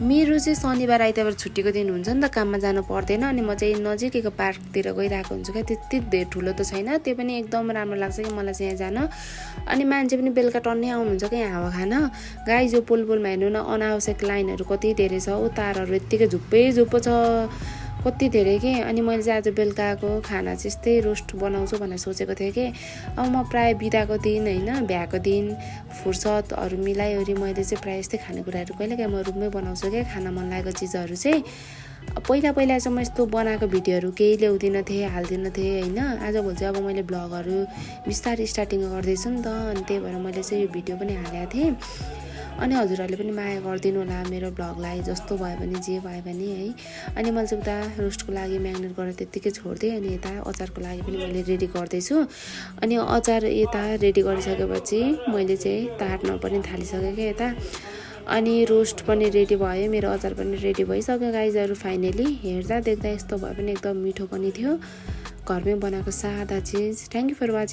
मेरो चाहिँ शनिबार आइतबार छुट्टीको दिन हुन्छ नि त, काममा जानु पर्दैन। अनि म चाहिँ नजिकैको पार्कतिर गइरहेको हुन्छु क्या। त्यति धेरै ठुलो त छैन, त्यो पनि एकदम राम्रो लाग्छ कि मलाई चाहिँ यहाँ जान। अनि मान्छे पनि बेलुका टन्नै आउनुहुन्छ क्या यहाँ हावा खान। गाइज यो पुलमा हेर्नु न, अनावश्यक लाइनहरू कति धेरै छ, ऊ तारहरू यत्तिकै झुप्पो छ, कति धेरै के। अनि मैले चाहिँ आज बेलुकाको खाना चाहिँ यस्तै रोस्ट बनाउँछु भनेर सोचेको थिएँ कि। अब म प्रायः बिदाको दिन होइन, भ्याएको दिन फुर्सदहरू मिलाइवरी मैले चाहिँ प्रायः यस्तै खानेकुराहरू कहिलेकाहीँ म रुममै बनाउँछु क्या, खाना मन लागेको चिजहरू चाहिँ। पहिला चाहिँ म यस्तो बनाएको भिडियोहरू केही ल्याउँदिनँ थिएँ, हाल्दिनँ थिएँ होइन। आजभोलि चाहिँ अब मैले भ्लगहरू बिस्तारै स्टार्टिङ गर्दैछु नि त, अनि त्यही भएर मैले चाहिँ यो भिडियो पनि हालेको थिएँ। अनि हजुरहरूले पनि माया गरिदिनु होला मेरो भ्लगलाई, जस्तो भयो भने जे भयो भने है। अनि मैले चाहिँ उता रोस्टको लागि म्याग्नेट गरेर त्यत्तिकै छोडिदिएँ। अनि यता अचारको लागि पनि मैले रेडी गर्दैछु। अनि अचार यता रेडी गरिसकेपछि मैले चाहिँ तार्न पनि थालिसकेँ क्या यता। अनि रोस्ट पनि रेडी भयो, मेरो अचार पनि रेडी भइसक्यो गाइजहरू। फाइनली हेर्दा देख्दा यस्तो भयो पनि एकदम मिठो पनि थियो, घरमै बनाएको सादा चिज। Thank you for watching.